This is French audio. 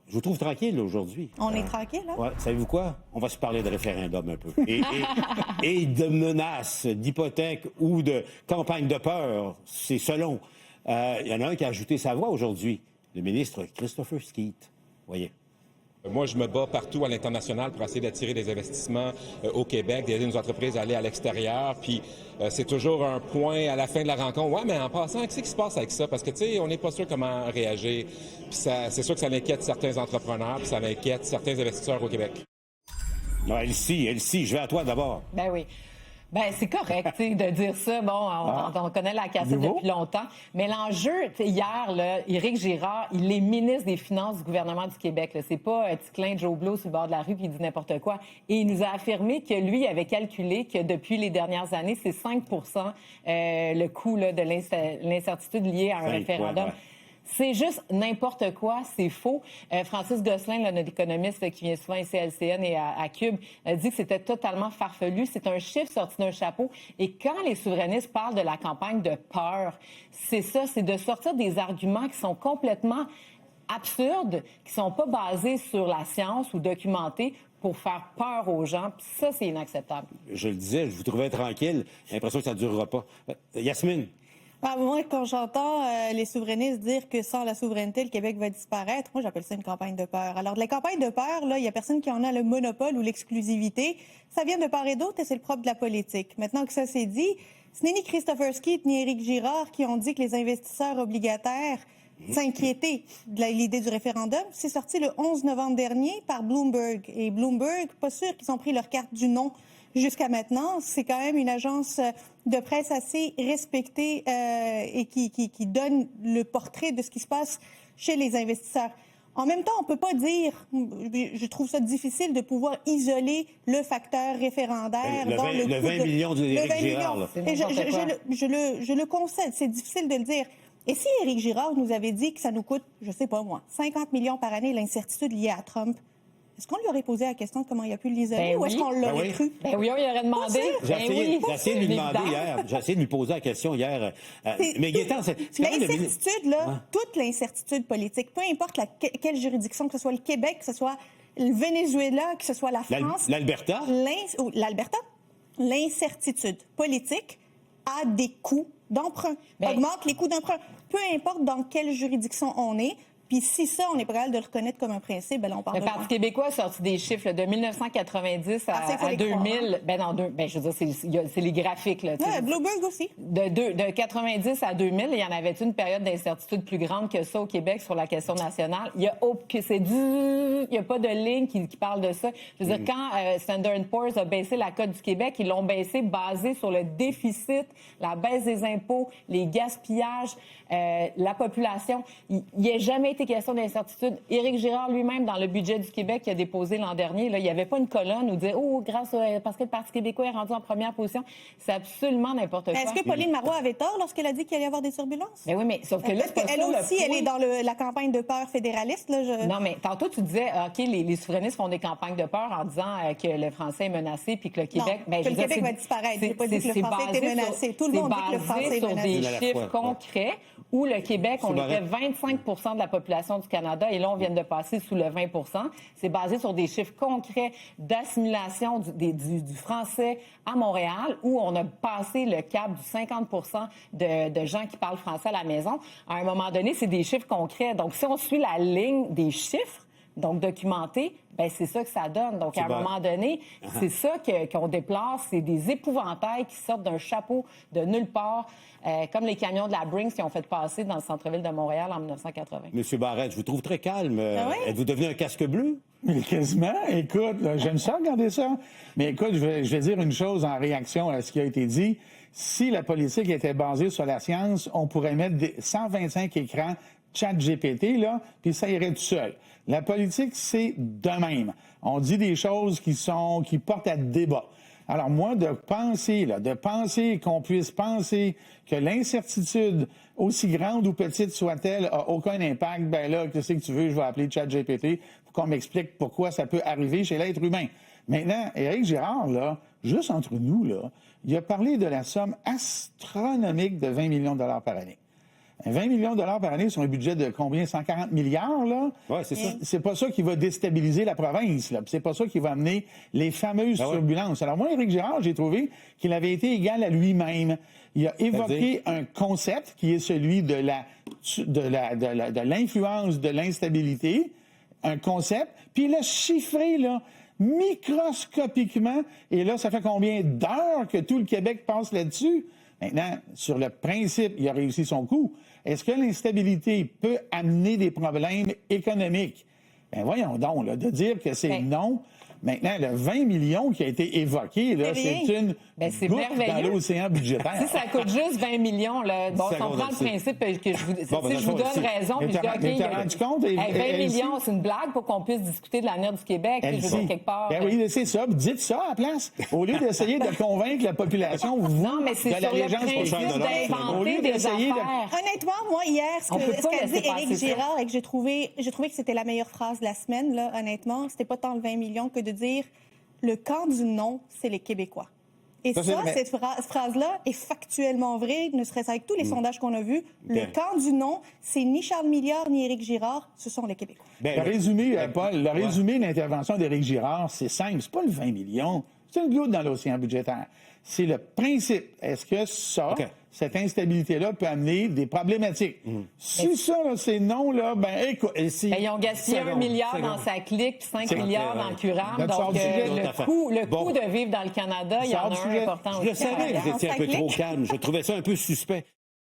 Je vous trouve tranquille là, aujourd'hui. On est tranquille, hein? Ouais, savez-vous quoi? On va se parler de référendum un peu. Et de menaces, d'hypothèques ou de campagne de peur, c'est selon. Il y en a un qui a ajouté sa voix aujourd'hui, le ministre Christopher Skeet. Voyez. Moi, je me bats partout à l'international pour essayer d'attirer des investissements au Québec, d'aider nos entreprises à aller à l'extérieur. Puis, c'est toujours un point à la fin de la rencontre. Ouais, mais en passant, qu'est-ce qui se passe avec ça? Parce que, tu sais, on n'est pas sûr comment réagir. Puis, c'est sûr que ça inquiète certains entrepreneurs, puis ça inquiète certains investisseurs au Québec. Non, Elsie, je vais à toi d'abord. Ben oui. Ben c'est correct, tu sais, de dire ça. Bon, on connaît la cassette depuis longtemps. Mais l'enjeu, tu sais, hier, là, Éric Girard, il est ministre des Finances du gouvernement du Québec. Là. C'est pas un petit clin de Joe Blow sur le bord de la rue qui dit n'importe quoi. Et il nous a affirmé que lui avait calculé que depuis les dernières années, c'est 5 le coût là, de l'incertitude liée à un référendum. Ouais. C'est juste n'importe quoi, c'est faux. Francis Gosselin, là, notre économiste qui vient souvent ici à LCN et à Cube, a dit que c'était totalement farfelu. C'est un chiffre sorti d'un chapeau. Et quand les souverainistes parlent de la campagne de peur, c'est ça, c'est de sortir des arguments qui sont complètement absurdes, qui sont pas basés sur la science ou documentés pour faire peur aux gens. Puis ça, c'est inacceptable. Je le disais, je vous trouvais tranquille. J'ai l'impression que ça ne durera pas. Yasmine. Moi, quand j'entends les souverainistes dire que sans la souveraineté, le Québec va disparaître, moi, j'appelle ça une campagne de peur. Alors, de la campagne de peur, là, il n'y a personne qui en a le monopole ou l'exclusivité. Ça vient de part et d'autre et c'est le propre de la politique. Maintenant que ça s'est dit, ce n'est ni Christopher Skeet ni Éric Girard qui ont dit que les investisseurs obligataires s'inquiétaient de l'idée du référendum. C'est sorti le 11 novembre dernier par Bloomberg. Et Bloomberg, pas sûr qu'ils ont pris leur carte du non jusqu'à maintenant. C'est quand même une agence de presse assez respectée et qui donne le portrait de ce qui se passe chez les investisseurs. En même temps, on ne peut pas dire, je trouve ça difficile de pouvoir isoler le facteur référendaire. Le 20 millions d'Éric Girard. Et je le concède, c'est difficile de le dire. Et si Éric Girard nous avait dit que ça nous coûte, je ne sais pas moi, 50 millions par année l'incertitude liée à Trump, est-ce qu'on lui aurait posé la question de comment il a pu l'isoler ou est-ce qu'on l'aurait cru? Ben oui, on lui aurait demandé. J'ai essayé de lui demander hier. J'ai essayé de lui poser la question hier. Mais Gaétan, c'est quand même... L'incertitude, là, toute l'incertitude politique, peu importe quelle juridiction, que ce soit le Québec, que ce soit le Venezuela, que ce soit la France... L'Alberta? L'Alberta. L'incertitude politique a des coûts d'emprunt. Augmente les coûts d'emprunt. Peu importe dans quelle juridiction on est. Puis si ça, on est prêt à le reconnaître comme un principe, ben là, on parle de Le Parti québécois a sorti des chiffres là, de 1990 à 2000. Je veux dire, c'est les graphiques. Là, Bloomberg aussi. De 90 à 2000, il y en avait une période d'incertitude plus grande que ça au Québec sur la question nationale. Il y a pas de ligne qui parle de ça. Je veux dire, quand Standard & Poor's a baissé la cote du Québec, ils l'ont baissé basé sur le déficit, la baisse des impôts, les gaspillages, la population. Il n'y a jamais été question d'incertitude. Éric Girard lui-même, dans le budget du Québec qu'il a déposé l'an dernier, là, il n'y avait pas une colonne où dire parce que le Parti québécois est rendu en première position. C'est absolument n'importe quoi. Est-ce que Pauline Marois avait tort lorsqu'elle a dit qu'il allait y avoir des turbulences? Ben oui, mais sauf que là, parce qu'elle aussi, elle est dans la campagne de peur fédéraliste. Là, Non, mais tantôt, tu disais, OK, les souverainistes font des campagnes de peur en disant que le français est menacé puis que le Québec... Non, que le Québec va disparaître. Je n'ai pas dit que le français était menacé. Tout le monde dit que le français est menacé. C'est basé sur des chiffres concrets où le Québec, on était 25 de la population du Canada et là, on vient de passer sous le 20 % C'est basé sur des chiffres concrets d'assimilation du français à Montréal où on a passé le cap du 50 % de gens qui parlent français à la maison. À un moment donné, c'est des chiffres concrets. Donc, si on suit la ligne des chiffres, donc documentés, ben c'est ça que ça donne. Donc, à un moment donné, c'est ça qu'on déplore. C'est des épouvantails qui sortent d'un chapeau de nulle part, comme les camions de la Brinks qui ont fait passer dans le centre-ville de Montréal en 1980. Monsieur Barrette, je vous trouve très calme. Ah oui? Êtes-vous devenu un casque bleu? Mais quasiment. Écoute, là, j'aime ça, regarder ça. Mais écoute, je vais dire une chose en réaction à ce qui a été dit. Si la politique était basée sur la science, on pourrait mettre 125 écrans ChatGPT, là, puis ça irait tout seul. La politique, c'est de même. On dit des choses qui portent à débat. Alors moi, de penser qu'on puisse penser que l'incertitude, aussi grande ou petite soit-elle, a aucun impact, ben là, qu'est-ce que tu veux, je vais appeler ChatGPT pour qu'on m'explique pourquoi ça peut arriver chez l'être humain. Maintenant, Éric Girard, là, juste entre nous, là, il a parlé de la somme astronomique de 20 millions de dollars par année. 20 millions de dollars par année sur un budget de combien? 140 milliards, là? Oui, c'est ça. C'est pas ça qui va déstabiliser la province, là. C'est pas ça qui va amener les fameuses turbulences. Alors moi, Éric Girard, j'ai trouvé qu'il avait été égal à lui-même. Il a évoqué un concept qui est celui de l'influence de l'instabilité, un concept, puis il a chiffré, là, microscopiquement, et là, ça fait combien d'heures que tout le Québec passe là-dessus? Maintenant, sur le principe, il a réussi son coup. Est-ce que l'instabilité peut amener des problèmes économiques? Bien, voyons donc, là, de dire que c'est non. Maintenant, le 20 millions qui a été évoqué, là, c'est une goutte dans l'océan budgétaire. Si ça coûte juste 20 millions, là, bon, si on prend le principe que je vous donne raison, puis je dis, OK, rendu compte, 20 millions, c'est une blague pour qu'on puisse discuter de l'avenir du Québec, je veux dire, quelque part. Ben oui, c'est ça. Dites ça à la place. Au lieu d'essayer de convaincre la population, non, mais c'est de la sur le régence principe d'inventer des affaires. Honnêtement, moi, hier, ce qu'a dit Éric Girard, et que j'ai trouvé que c'était la meilleure phrase de la semaine, là, honnêtement, c'était pas tant le 20 millions que de dire le camp du non, c'est les Québécois. Et cette phrase-là est factuellement vraie, ne serait-ce avec tous les sondages qu'on a vus. Le camp du non, c'est ni Charles Milliard ni Éric Girard, ce sont les Québécois. Le résumé, Paul, le résumé de l'intervention d'Éric Girard, c'est simple. C'est pas le 20 millions. C'est une goutte dans l'océan budgétaire. C'est le principe. Est-ce que cette instabilité-là peut amener des problématiques? Si ça, là, c'est non, là, ben écoute... ils ont gaspillé 1 milliard dans sa clique, puis 5 milliards dans Curame. Donc, le coût de vivre dans le Canada, il y en a un important aussi. Je savais que vous étiez un peu trop calme. Je trouvais ça un peu suspect.